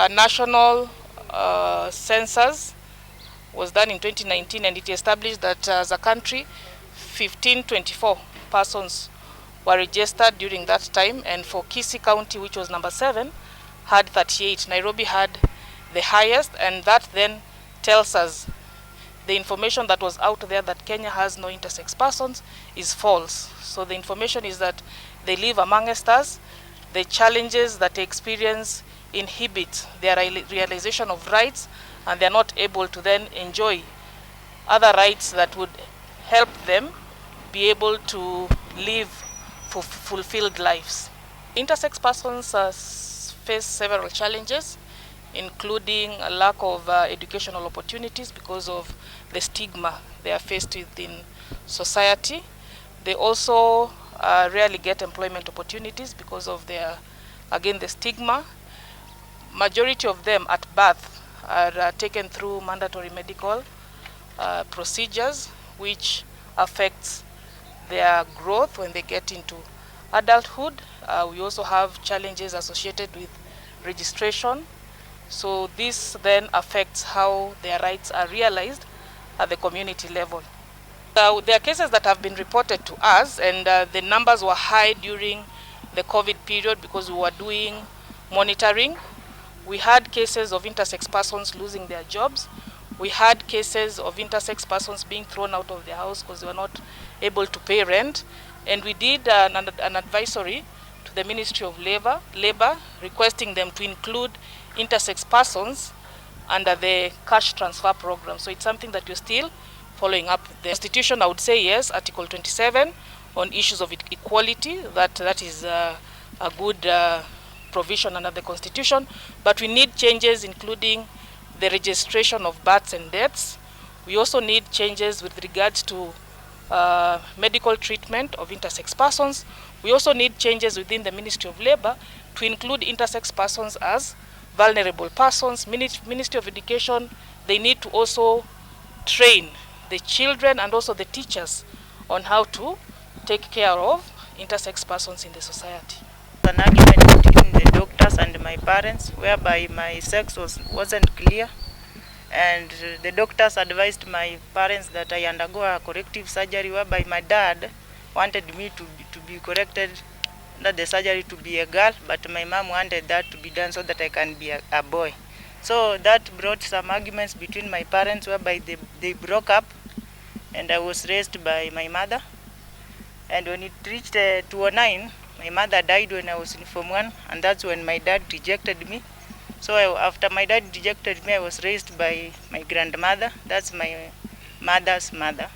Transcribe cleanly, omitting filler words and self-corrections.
national census was done in 2019, and it established that as a country, 1524 persons were registered during that time, and for Kisii County, which was number 7, had 38. Nairobi had the highest, and that then tells us the information that was out there that Kenya has no intersex persons is false. So the information is that they live amongst us. The challenges that they experience inhibit their realization of rights, and they're not able to then enjoy other rights that would help them be able to live fulfilled lives. Intersex persons face several challenges, including a lack of educational opportunities because of the stigma they are faced with in society. They also rarely get employment opportunities because of their, again, the stigma. Majority of them at birth are taken through mandatory medical procedures, which affects their growth when they get into adulthood. We also have challenges associated with registration. So this then affects how their rights are realized at the community level. There are cases that have been reported to us, and the numbers were high during the COVID period because we were doing monitoring. We had cases of intersex persons losing their jobs. We had cases of intersex persons being thrown out of their house because they were not able to pay rent. And we did an advisory to the Ministry of Labor requesting them to include intersex persons under the cash transfer program. So it's something that we're still following up. The Constitution, I would say yes, Article 27 on issues of equality, that is a good provision under the Constitution, but we need changes including the registration of births and deaths. We also need changes with regards to medical treatment of intersex persons. We also need changes within the Ministry of Labor to include intersex persons as vulnerable persons. Ministry of Education, they need to also train the children and also the teachers on how to take care of intersex persons in the society. An argument between the doctors and my parents, whereby my sex wasn't clear, and the doctors advised my parents that I undergo a corrective surgery, whereby my dad wanted me to be corrected, that the surgery to be a girl, but my mom wanted that to be done so that I can be a boy. So that brought some arguments between my parents, whereby they broke up, and I was raised by my mother. And when it reached 2009, my mother died when I was in Form 1, and that's when my dad rejected me. So after my dad rejected me, I was raised by my grandmother. That's my mother's mother.